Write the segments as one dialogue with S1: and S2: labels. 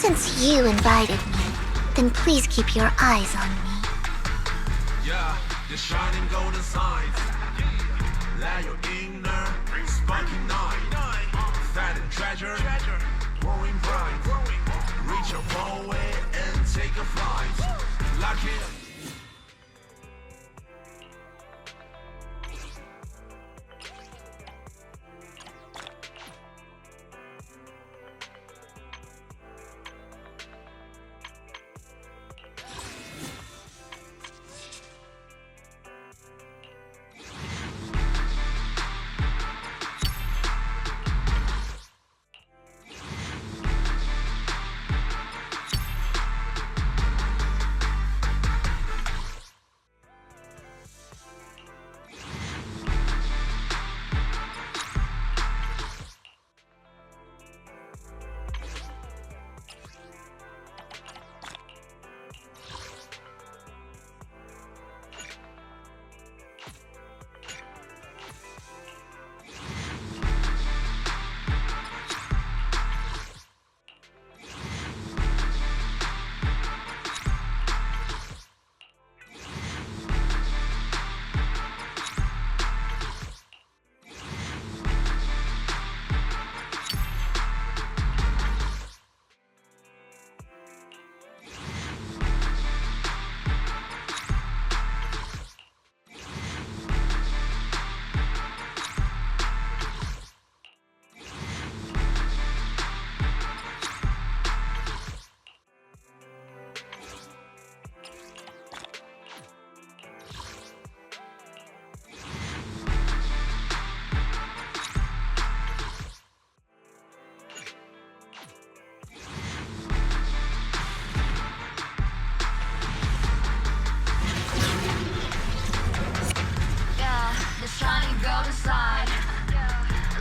S1: Since you invited me, then please keep your eyes on me.
S2: Yeah, the shining golden signs. Let your inner sparking night. Find a treasure, growing bright. Reach your forward and take a flight. Lycaon.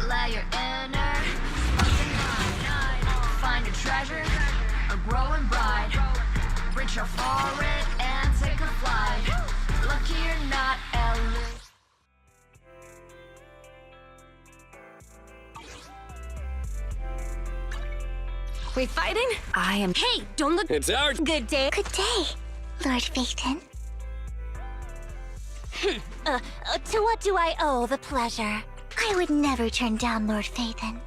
S3: Let your inner find a treasure, a growing bright. Reach out for it and take a flight. Lucky or not, Ellis.
S4: We fighting? I am. Hey, don't look.
S5: It's our
S4: Good day.
S1: Good day, Lord Phaeton.
S4: To what do I owe the pleasure?
S1: I would never turn down Lord Phaeton.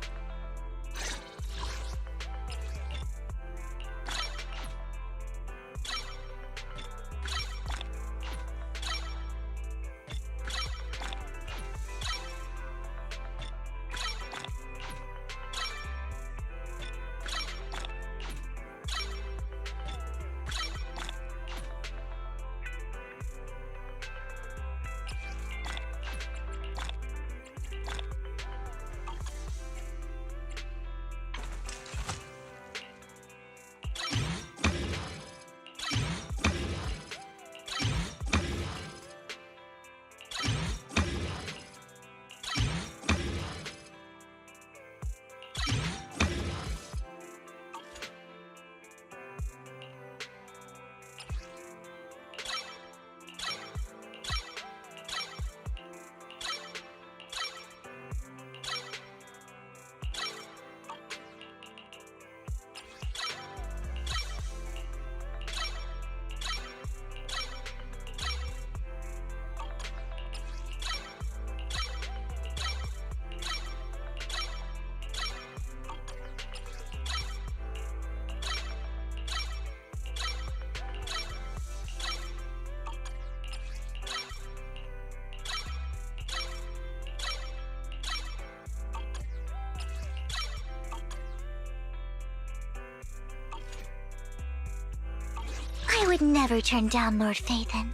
S1: I would never turn down Lord Phaeton.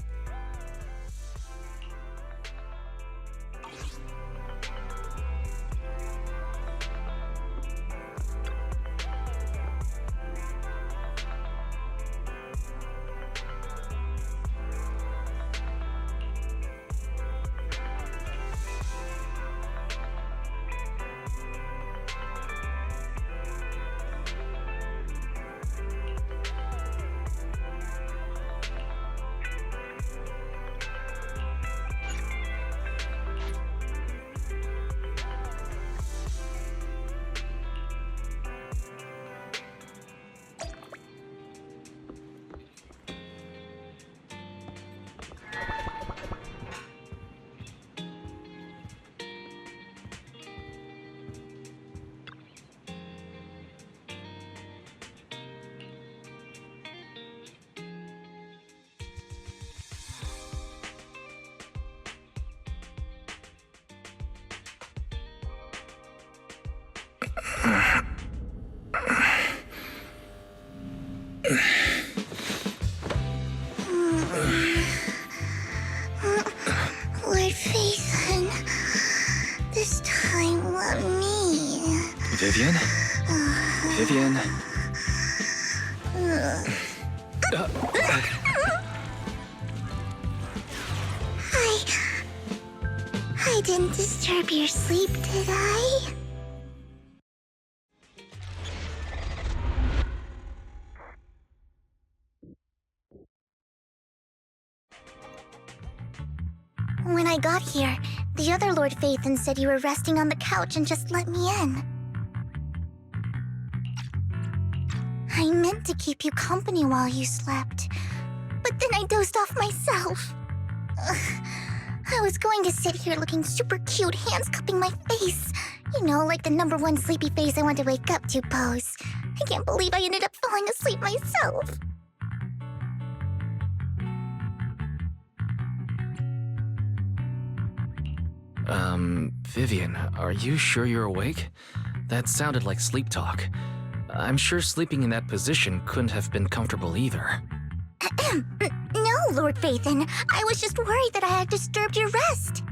S5: Vivian? Vivian?
S1: I didn't disturb your sleep, did I? When I got here, the other Lord Phaethon said you were resting on the couch and just let me in. I meant to keep you company while you slept, but then I dozed off myself. I was going to sit here looking super cute, hands cupping my face. You know, like the #1 sleepy face I want to wake up to pose. I can't believe I ended up falling asleep myself.
S5: Vivian, are you sure you're awake? That sounded like sleep talk. I'm sure sleeping in that position couldn't have been comfortable either.
S1: No, Lord Phaethon. I was just worried that I had disturbed your rest.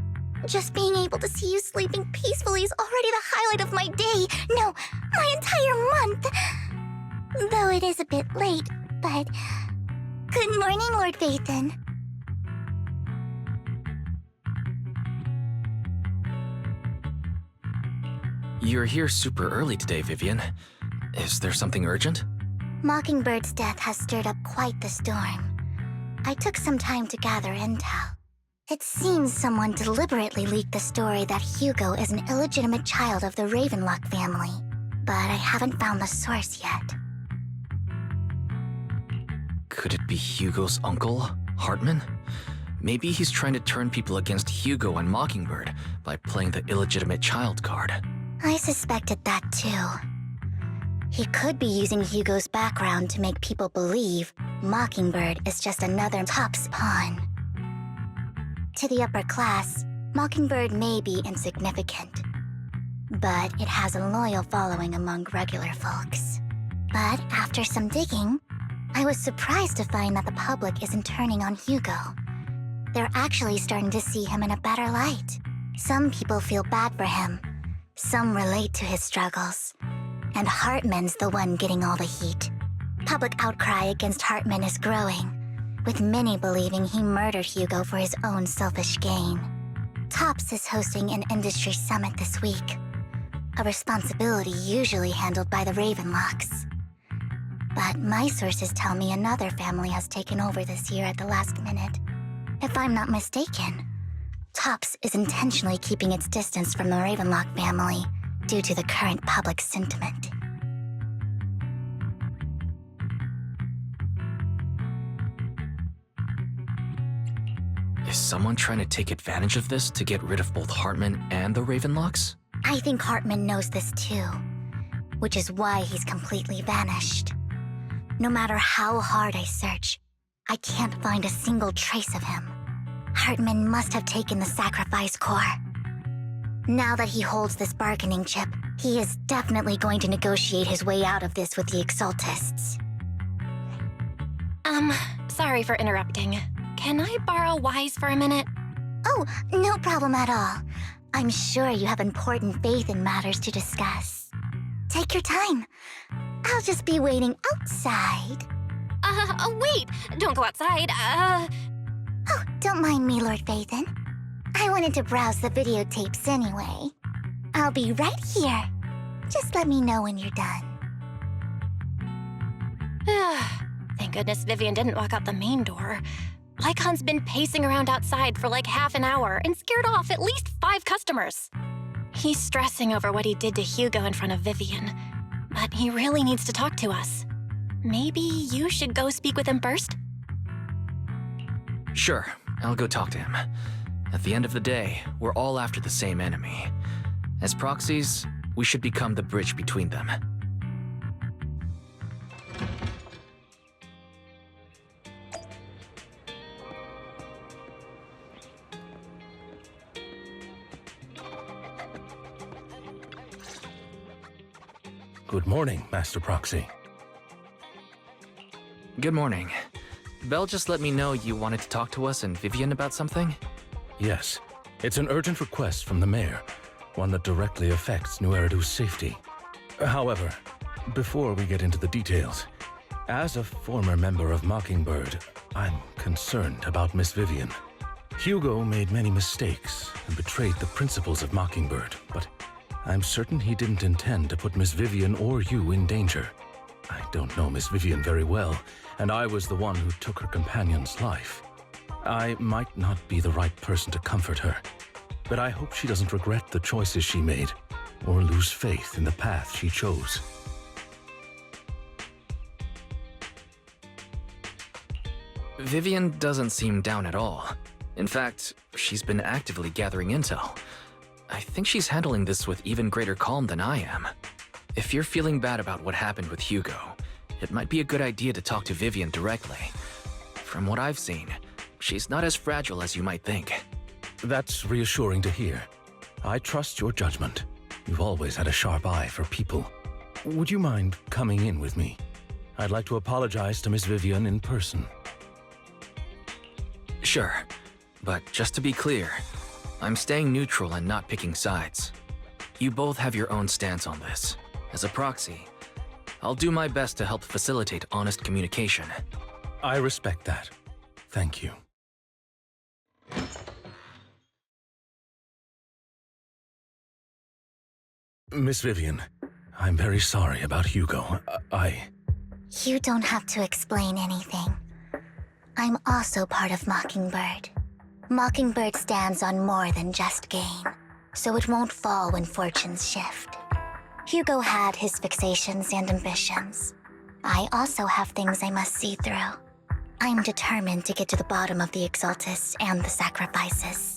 S1: Just being able to see you sleeping peacefully is already the highlight of my day. No, my entire month. Though it is a bit late, but... Good morning, Lord Phaethon.
S5: You're here super early today, Vivian. Is there something urgent?
S1: Mockingbird's death has stirred up quite the storm. I took some time to gather intel. It seems someone deliberately leaked the story that Hugo is an illegitimate child of the Ravenlock family, but I haven't found the source yet.
S5: Could it be Hugo's uncle, Hartman? Maybe he's trying to turn people against Hugo and Mockingbird by playing the illegitimate child card.
S1: I suspected that too. He could be using Hugo's background to make people believe Mockingbird is just another Top's pawn. To the upper class, Mockingbird may be insignificant, but it has a loyal following among regular folks. But after some digging, I was surprised to find that the public isn't turning on Hugo. They're actually starting to see him in a better light. Some people feel bad for him. Some relate to his struggles. And Hartman's the one getting all the heat. Public outcry against Hartman is growing, with many believing he murdered Hugo for his own selfish gain. Tops is hosting an industry summit this week, a responsibility usually handled by the Ravenlocks. But my sources tell me another family has taken over this year at the last minute. If I'm not mistaken, Tops is intentionally keeping its distance from the Ravenlock family due to the current public sentiment.
S5: Is someone trying to take advantage of this to get rid of both Hartman and the Ravenlocks?
S1: I think Hartman knows this too, which is why he's completely vanished. No matter how hard I search, I can't find a single trace of him. Hartman must have taken the sacrifice core. Now that he holds this bargaining chip, he is definitely going to negotiate his way out of this with the Exaltists.
S4: Sorry for interrupting. Can I borrow Wise for a minute?
S1: Oh, no problem at all. I'm sure you have important faith in matters to discuss. Take your time. I'll just be waiting outside.
S4: Wait! Don't go outside,
S1: Oh, don't mind me, Lord Phaethon. I wanted to browse the videotapes anyway. I'll be right here. Just let me know when you're done.
S4: Thank goodness Vivian didn't walk out the main door. Lycaon's been pacing around outside for like half an hour and scared off at least 5 customers. He's stressing over what he did to Hugo in front of Vivian, but he really needs to talk to us. Maybe you should go speak with him first?
S5: Sure, I'll go talk to him. At the end of the day, we're all after the same enemy. As proxies, we should become the bridge between them.
S6: Good morning, Master Proxy.
S5: Good morning. Belle just let me know you wanted to talk to us and Vivian about something?
S6: Yes, it's an urgent request from the mayor, one that directly affects New Eridu's safety. However, before we get into the details, as a former member of Mockingbird, I'm concerned about Miss Vivian. Hugo made many mistakes and betrayed the principles of Mockingbird, but I'm certain he didn't intend to put Miss Vivian or you in danger. I don't know Miss Vivian very well, and I was the one who took her companion's life. I might not be the right person to comfort her, but I hope she doesn't regret the choices she made or lose faith in the path she chose.
S5: Vivian doesn't seem down at all. In fact, she's been actively gathering intel. I think she's handling this with even greater calm than I am. If you're feeling bad about what happened with Hugo, it might be a good idea to talk to Vivian directly. From what I've seen, she's not as fragile as you might think.
S6: That's reassuring to hear. I trust your judgment. You've always had a sharp eye for people. Would you mind coming in with me? I'd like to apologize to Miss Vivian in person.
S5: Sure, but just to be clear, I'm staying neutral and not picking sides. You both have your own stance on this. As a proxy, I'll do my best to help facilitate honest communication.
S6: I respect that. Thank you. Miss Vivian, I'm very sorry about Hugo.
S1: You don't have to explain anything. I'm also part of Mockingbird. Mockingbird stands on more than just gain, so it won't fall when fortunes shift. Hugo had his fixations and ambitions. I also have things I must see through. I'm determined to get to the bottom of the Exaltists and the sacrifices.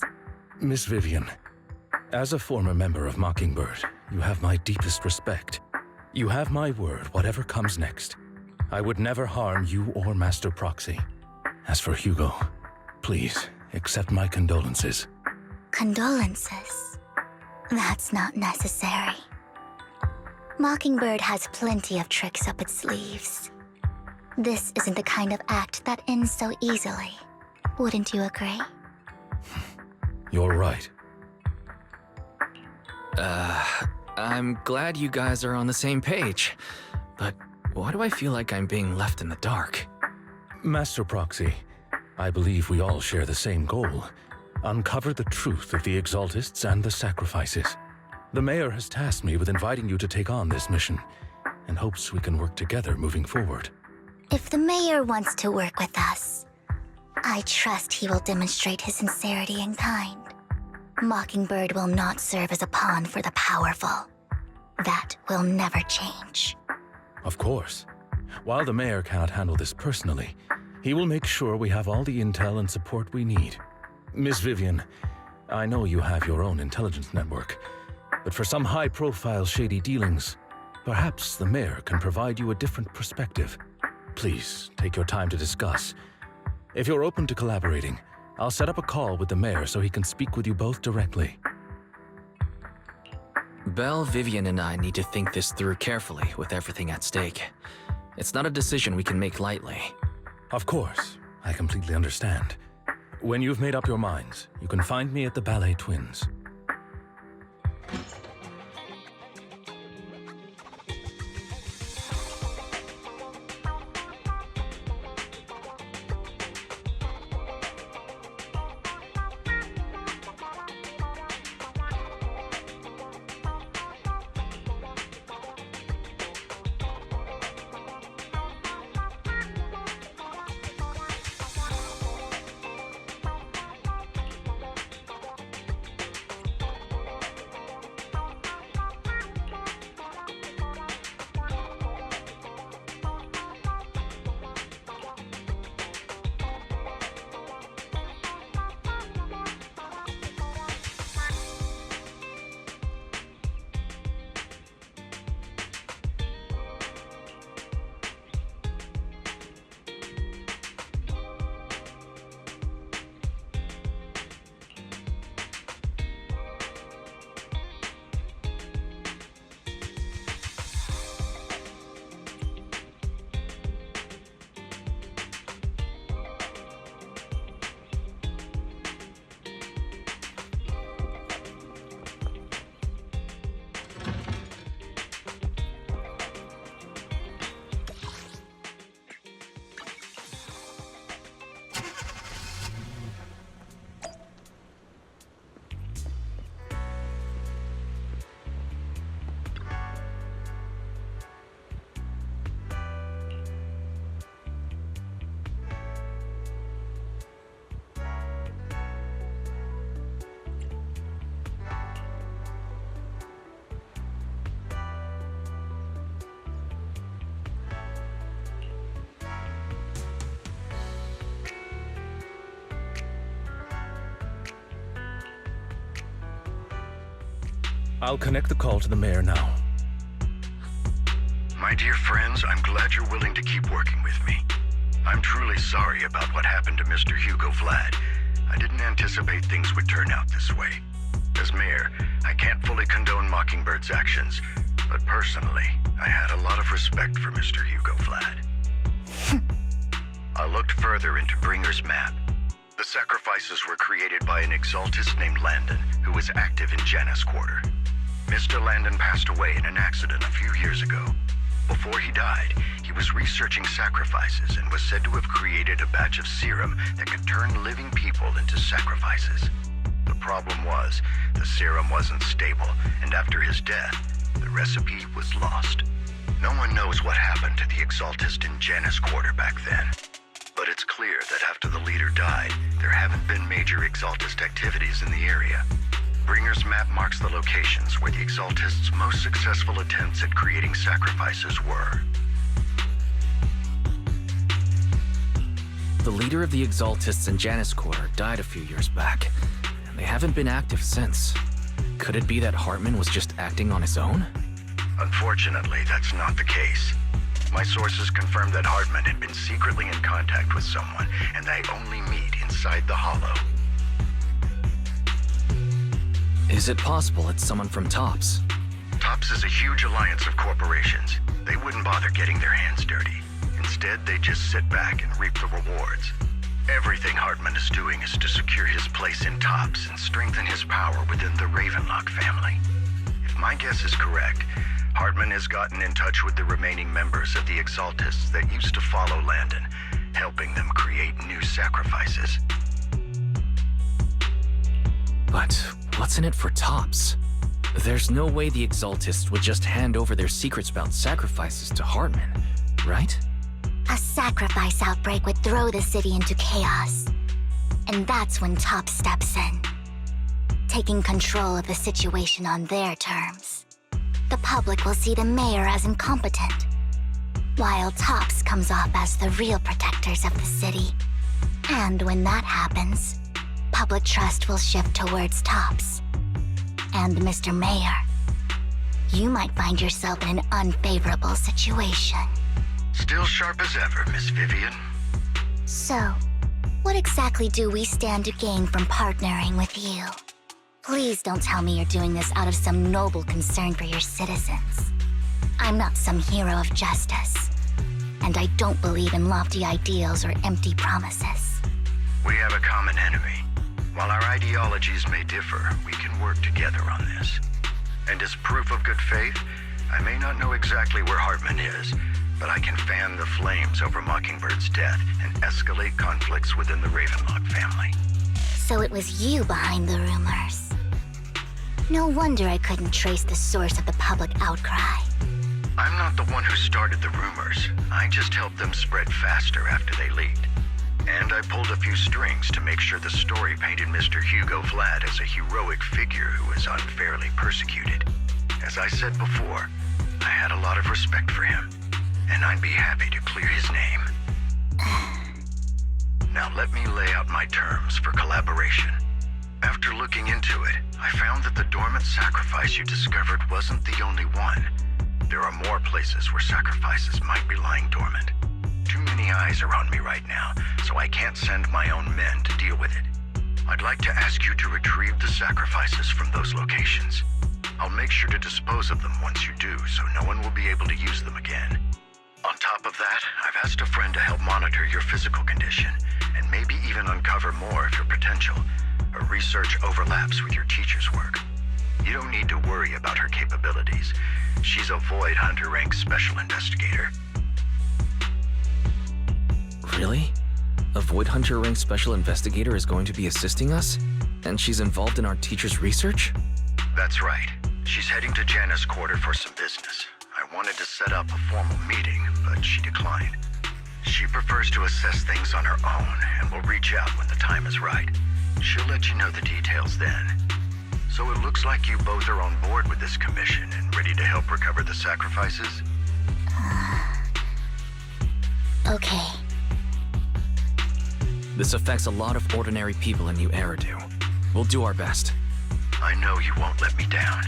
S6: Miss Vivian, as a former member of Mockingbird, you have my deepest respect. You have my word, whatever comes next. I would never harm you or Master Proxy. As for Hugo, please accept my condolences.
S1: Condolences? That's not necessary. Mockingbird has plenty of tricks up its sleeves. This isn't the kind of act that ends so easily. Wouldn't you agree?
S6: You're right.
S5: I'm glad you guys are on the same page, but why do I feel like I'm being left in the dark?
S6: Master Proxy, I believe we all share the same goal. Uncover the truth of the Exaltists and the sacrifices. The Mayor has tasked me with inviting you to take on this mission, and hopes we can work together moving forward.
S1: If the Mayor wants to work with us, I trust he will demonstrate his sincerity in kind. Mockingbird will not serve as a pawn for the powerful. That will never change.
S6: Of course. While the Mayor cannot handle this personally, he will make sure we have all the intel and support we need. Miss Vivian, I know you have your own intelligence network, but for some high-profile shady dealings, perhaps the Mayor can provide you a different perspective. Please, take your time to discuss. If you're open to collaborating, I'll set up a call with the Mayor so he can speak with you both directly.
S5: Belle, Vivian, and I need to think this through carefully with everything at stake. It's not a decision we can make lightly.
S6: Of course, I completely understand. When you've made up your minds, you can find me at the Ballet Twins. I'll connect the call to the mayor now.
S7: My dear friends, I'm glad you're willing to keep working with me. I'm truly sorry about what happened to Mr. Hugo Vlad. I didn't anticipate things would turn out this way. As mayor, I can't fully condone Mockingbird's actions, but personally, I had a lot of respect for Mr. Hugo Vlad. I looked further into Bringer's map. The sacrifices were created by an exaltist named Landon, who was active in Janus Quarter. Mr. Landon passed away in an accident a few years ago. Before he died, he was researching sacrifices and was said to have created a batch of serum that could turn living people into sacrifices. The problem was, the serum wasn't stable, and after his death, the recipe was lost. No one knows what happened to the exaltist in Janus Quarter back then. But it's clear that after the leader died, there haven't been major exaltist activities in the area. Bringer's map marks the locations where the exaltists' most successful attempts at creating sacrifices were.
S5: The leader of the exaltists in Janus Quarter died a few years back, and they haven't been active since. Could it be that Hartman was just acting on his own?
S7: Unfortunately, that's not the case. My sources confirmed that Hartman had been secretly in contact with someone, and they only meet inside the Hollow.
S5: Is it possible it's someone from TOPS?
S7: TOPS is a huge alliance of corporations. They wouldn't bother getting their hands dirty. Instead, they just sit back and reap the rewards. Everything Hartman is doing is to secure his place in TOPS and strengthen his power within the Ravenlock family. If my guess is correct, Hartman has gotten in touch with the remaining members of the Exaltists that used to follow Landon, helping them create new sacrifices.
S5: But what's in it for TOPS? There's no way the Exaltists would just hand over their secrets about sacrifices to Hartman, right?
S1: A sacrifice outbreak would throw the city into chaos. And that's when TOPS steps in, taking control of the situation on their terms. The public will see the mayor as incompetent, while TOPS comes off as the real protectors of the city. And when that happens, public trust will shift towards TOPS. And Mr. Mayor, you might find yourself in an unfavorable situation.
S7: Still sharp as ever, Miss Vivian.
S1: So, what exactly do we stand to gain from partnering with you? Please don't tell me you're doing this out of some noble concern for your citizens. I'm not some hero of justice, and I don't believe in lofty ideals or empty promises.
S7: We have a common enemy. While our ideologies may differ, we can work together on this. And as proof of good faith, I may not know exactly where Hartman is, but I can fan the flames over Mockingbird's death and escalate conflicts within the Ravenlock family.
S1: So it was you behind the rumors. No wonder I couldn't trace the source of the public outcry.
S7: I'm not the one who started the rumors. I just helped them spread faster after they leaked. And I pulled a few strings to make sure the story painted Mr. Hugo Vlad as a heroic figure who was unfairly persecuted. As I said before, I had a lot of respect for him, and I'd be happy to clear his name. Now let me lay out my terms for collaboration. After looking into it, I found that the dormant sacrifice you discovered wasn't the only one. There are more places where sacrifices might be lying dormant. Too many eyes are on me right now, so I can't send my own men to deal with it. I'd like to ask you to retrieve the sacrifices from those locations. I'll make sure to dispose of them once you do, so no one will be able to use them again. On top of that, I've asked a friend to help monitor your physical condition, and maybe even uncover more of your potential. Her research overlaps with your teacher's work. You don't need to worry about her capabilities. She's a Void Hunter rank special investigator.
S5: Really? A Void Hunter rank special investigator is going to be assisting us? And she's involved in our teacher's research?
S7: That's right. She's heading to Janus Quarter for some business. I wanted to set up a formal meeting, but she declined. She prefers to assess things on her own, and will reach out when the time is right. She'll let you know the details then. So it looks like you both are on board with this commission and ready to help recover the sacrifices?
S1: Okay.
S5: This affects a lot of ordinary people in New Eridu. We'll do our best.
S7: I know you won't let me down.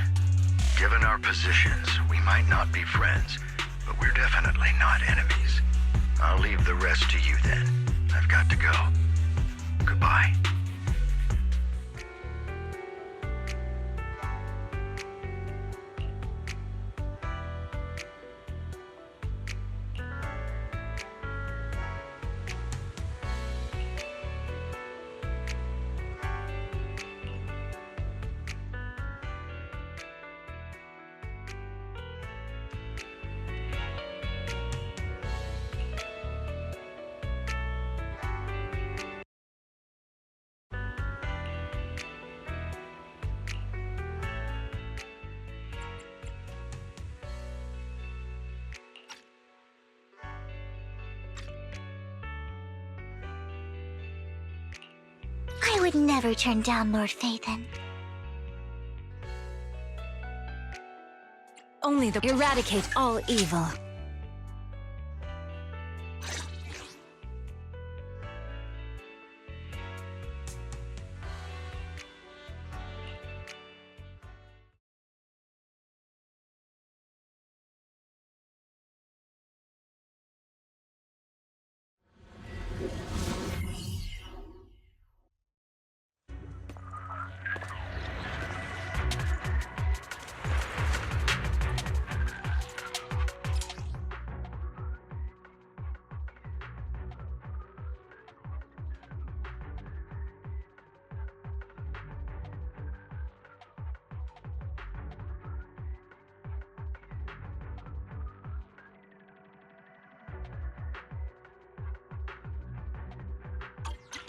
S7: Given our positions, we might not be friends, but we're definitely not enemies. I'll leave the rest to you then. I've got to go. Goodbye.
S1: I would never turn down Lord Phaethon.
S3: Only the eradicate all evil.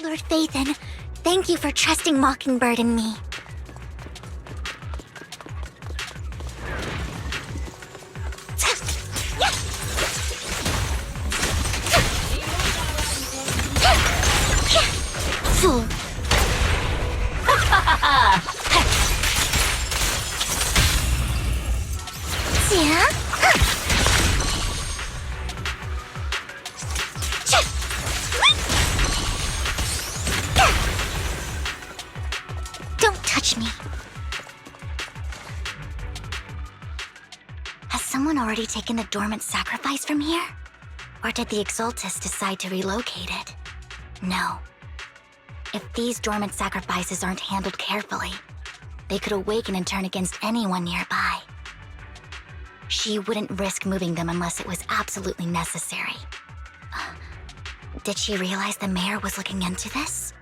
S1: Lord Phaethon, thank you for trusting Mockingbird and me. Fool. Yeah? Don't touch me. Has someone already taken the dormant sacrifice from here? Or did the Exaltus decide to relocate it? No. If these dormant sacrifices aren't handled carefully, they could awaken and turn against anyone nearby. She wouldn't risk moving them unless it was absolutely necessary. Did she realize the mayor was looking into this?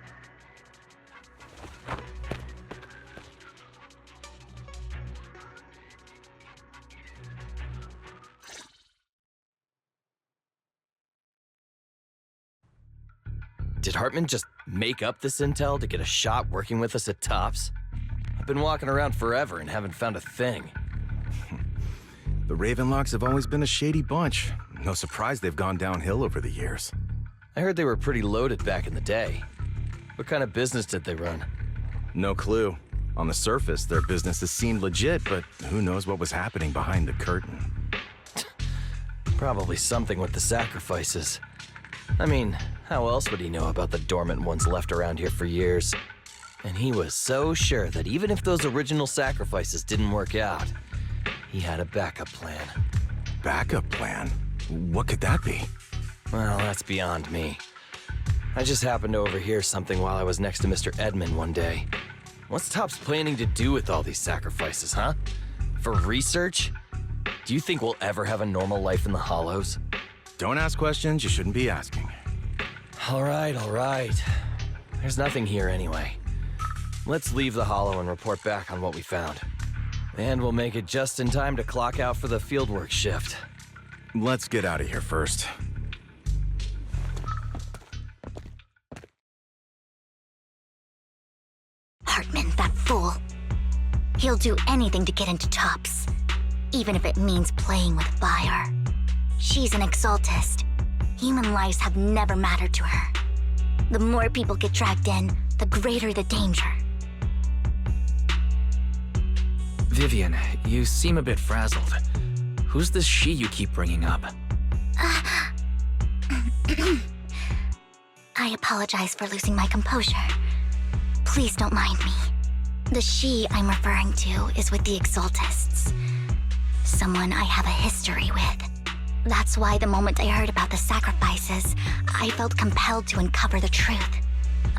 S8: Did Hartman just make up this intel to get a shot working with us at Tops? I've been walking around forever and haven't found a thing.
S9: The Ravenlocks have always been a shady bunch. No surprise they've gone downhill over the years.
S8: I heard they were pretty loaded back in the day. What kind of business did they run?
S9: No clue. On the surface, their businesses seemed legit, but who knows what was happening behind the curtain.
S8: Probably something with the sacrifices. I mean, how else would he know about the dormant ones left around here for years? And he was so sure that even if those original sacrifices didn't work out, he had a backup plan.
S9: Backup plan? What could that be?
S8: Well, that's beyond me. I just happened to overhear something while I was next to Mr. Edmund one day. What's Tops planning to do with all these sacrifices, huh? For research? Do you think we'll ever have a normal life in the Hollows?
S9: Don't ask questions you shouldn't be asking.
S8: All right. There's nothing here anyway. Let's leave the Hollow and report back on what we found. And we'll make it just in time to clock out for the fieldwork shift.
S9: Let's get out of here first.
S1: Hartman, that fool. He'll do anything to get into Tops, even if it means playing with fire. She's an Exaltist. Human lives have never mattered to her. The more people get dragged in, the greater the danger.
S5: Vivian, you seem a bit frazzled. Who's this she you keep bringing up?
S1: I apologize for losing my composure. Please don't mind me. The she I'm referring to is with the Exaltists. Someone I have a history with. That's why the moment I heard about the sacrifices, I felt compelled to uncover the truth.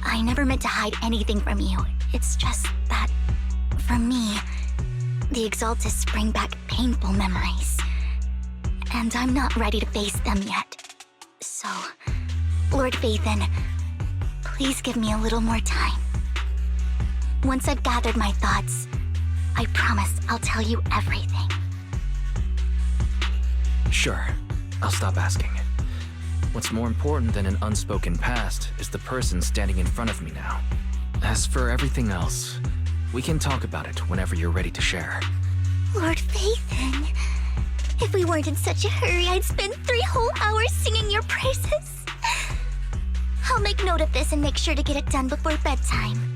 S1: I never meant to hide anything from you. It's just that, for me, the Exaltists bring back painful memories. And I'm not ready to face them yet. So, Lord Vathan, please give me a little more time. Once I've gathered my thoughts, I promise I'll tell you everything.
S5: Sure, I'll stop asking. What's more important than an unspoken past is the person standing in front of me now. As for everything else, we can talk about it whenever you're ready to share.
S1: Lord Vathan, if we weren't in such a hurry, I'd spend 3 whole hours singing your praises. I'll make note of this and make sure to get it done before bedtime.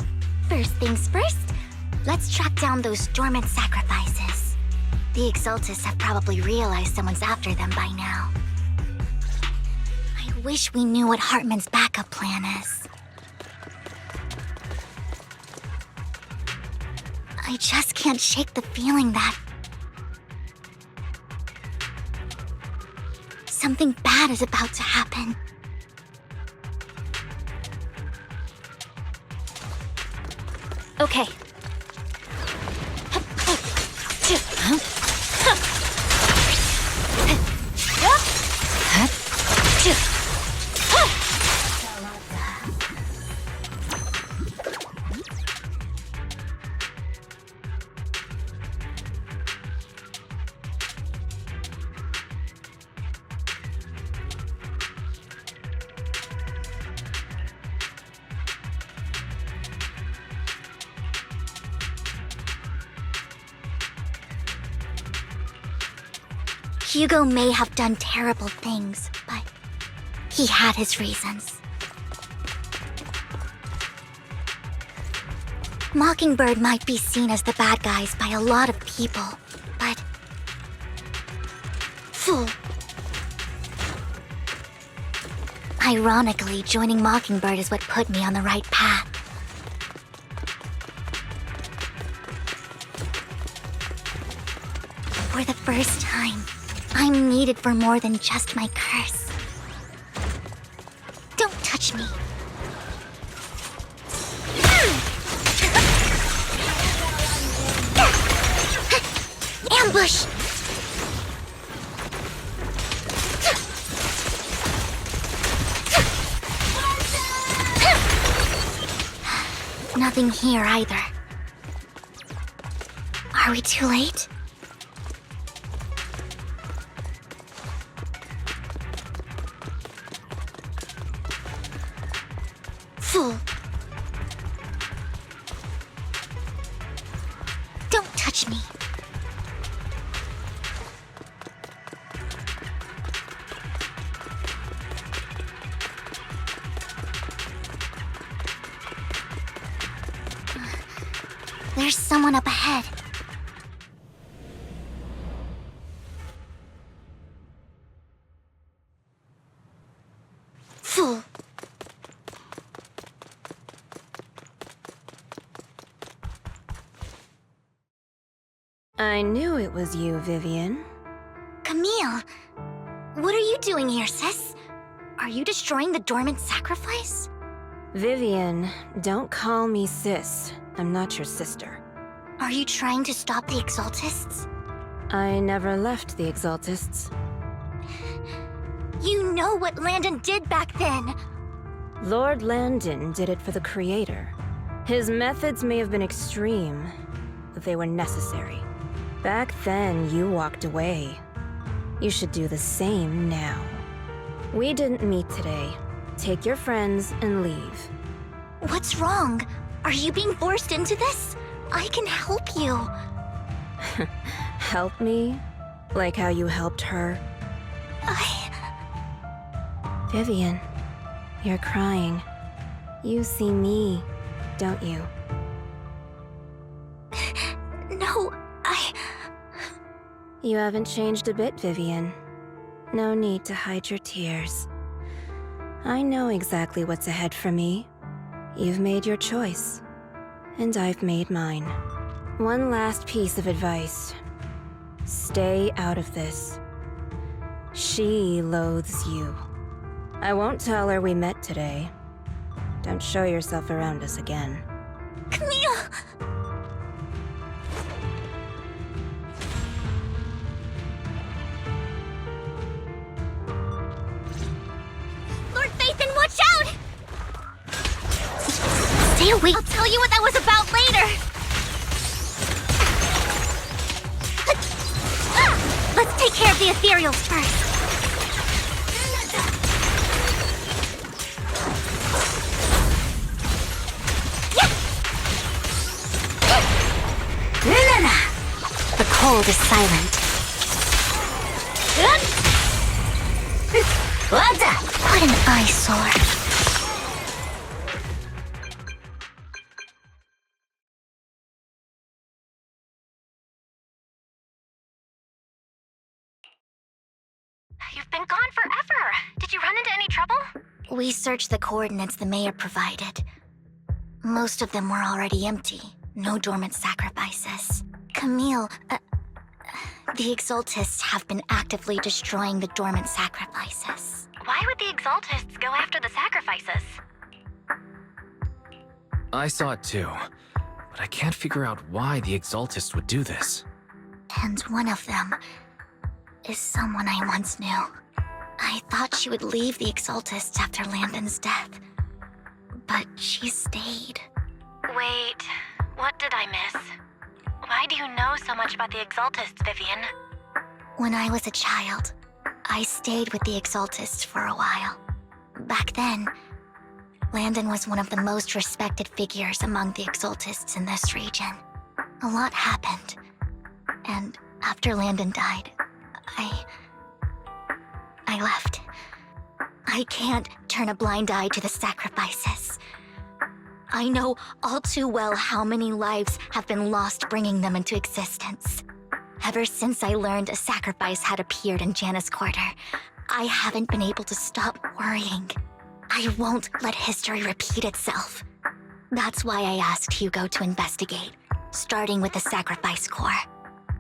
S1: First things first, let's track down those dormant sacrifices. The Exaltists have probably realized someone's after them by now. I wish we knew what Hartman's backup plan is. I just can't shake the feeling that something bad is about to happen.
S4: Okay.
S1: Hugo may have done terrible things, but he had his reasons. Mockingbird might be seen as the bad guys by a lot of people, but... Fool. Ironically, joining Mockingbird is what put me on the right path. For the first time, I'm needed for more than just my curse. Don't touch me. Ambush! Nothing here either. Are we too late? Fool. Don't touch me. There's someone up ahead. Fool.
S10: I knew it was you, Vivian.
S1: Camille, what are you doing here, sis? Are you destroying the dormant sacrifice?
S10: Vivian, don't call me sis. I'm not your sister.
S1: Are you trying to stop the Exaltists?
S10: I never left the Exaltists.
S1: You know what Landon did back then!
S10: Lord Landon did it for the Creator. His methods may have been extreme, but they were necessary. Back then, you walked away. You should do the same now. We didn't meet today. Take your friends and leave.
S1: What's wrong? Are you being forced into this? I can help you.
S10: Help me? Like how you helped her? Vivian, you're crying. You see me, don't you?
S1: No,
S10: You haven't changed a bit, Vivian. No need to hide your tears. I know exactly what's ahead for me. You've made your choice. And I've made mine. One last piece of advice. Stay out of this. She loathes you. I won't tell her we met today. Don't show yourself around us again.
S1: Camille! Lord Phaethon, watch out! Stay awake. I'll tell you what that was about later. Let's take care of the ethereals first. The cold is silent. What an eyesore.
S4: You've been gone forever. Did you run into any trouble?
S1: We searched the coordinates the mayor provided. Most of them were already empty. No dormant sacrifices. Camille, the Exaltists have been actively destroying the dormant sacrifices.
S4: Why would the Exaltists go after the sacrifices?
S5: I saw it too, but I can't figure out why the Exaltist would do this.
S1: And one of them is someone I once knew. I thought she would leave the Exaltists after Landon's death, but she stayed.
S4: Wait, what did I miss? Why do you know so much about the Exaltists, Vivian?
S1: When I was a child, I stayed with the Exaltists for a while. Back then, Landon was one of the most respected figures among the Exaltists in this region. A lot happened, and after Landon died, I left. I can't turn a blind eye to the sacrifices. I know all too well how many lives have been lost bringing them into existence. Ever since I learned a sacrifice had appeared in Janus Quarter, I haven't been able to stop worrying. I won't let history repeat itself. That's why I asked Hugo to investigate, starting with the Sacrifice Corps.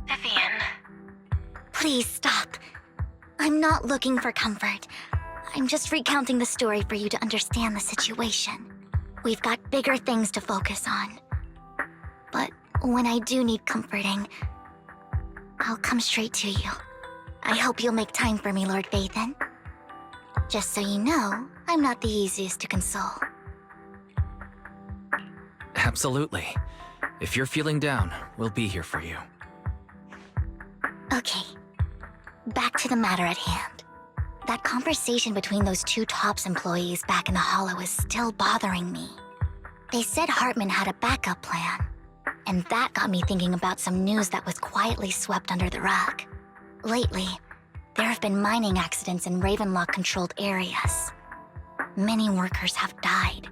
S4: Vivian.
S1: Please stop. I'm not looking for comfort. I'm just recounting the story for you to understand the situation. We've got bigger things to focus on. But when I do need comforting, I'll come straight to you. I hope you'll make time for me, Lord Phaethon. Just so you know, I'm not the easiest to console.
S5: Absolutely. If you're feeling down, we'll be here for you.
S1: Okay. Back to the matter at hand. That conversation between those two TOPS employees back in the Hollow is still bothering me. They said Hartman had a backup plan, and that got me thinking about some news that was quietly swept under the rug. Lately, there have been mining accidents in Ravenlock-controlled areas. Many workers have died.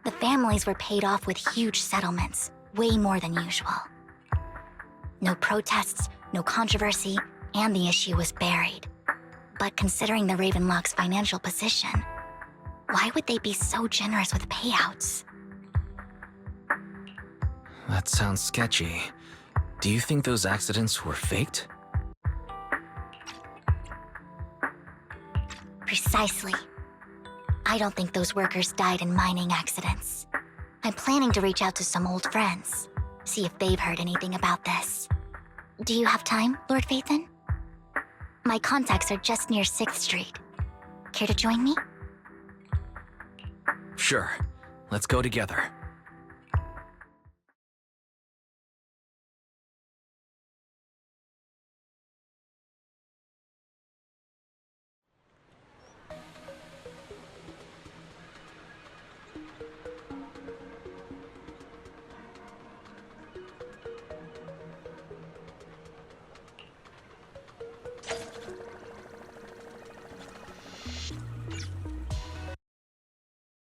S1: The families were paid off with huge settlements, way more than usual. No protests, no controversy, and the issue was buried. But considering the Ravenlock's financial position, why would they be so generous with payouts?
S5: That sounds sketchy. Do you think those accidents were faked?
S1: Precisely. I don't think those workers died in mining accidents. I'm planning to reach out to some old friends, see if they've heard anything about this. Do you have time, Lord Phaethon? My contacts are just near 6th Street. Care to join me?
S5: Sure. Let's go together.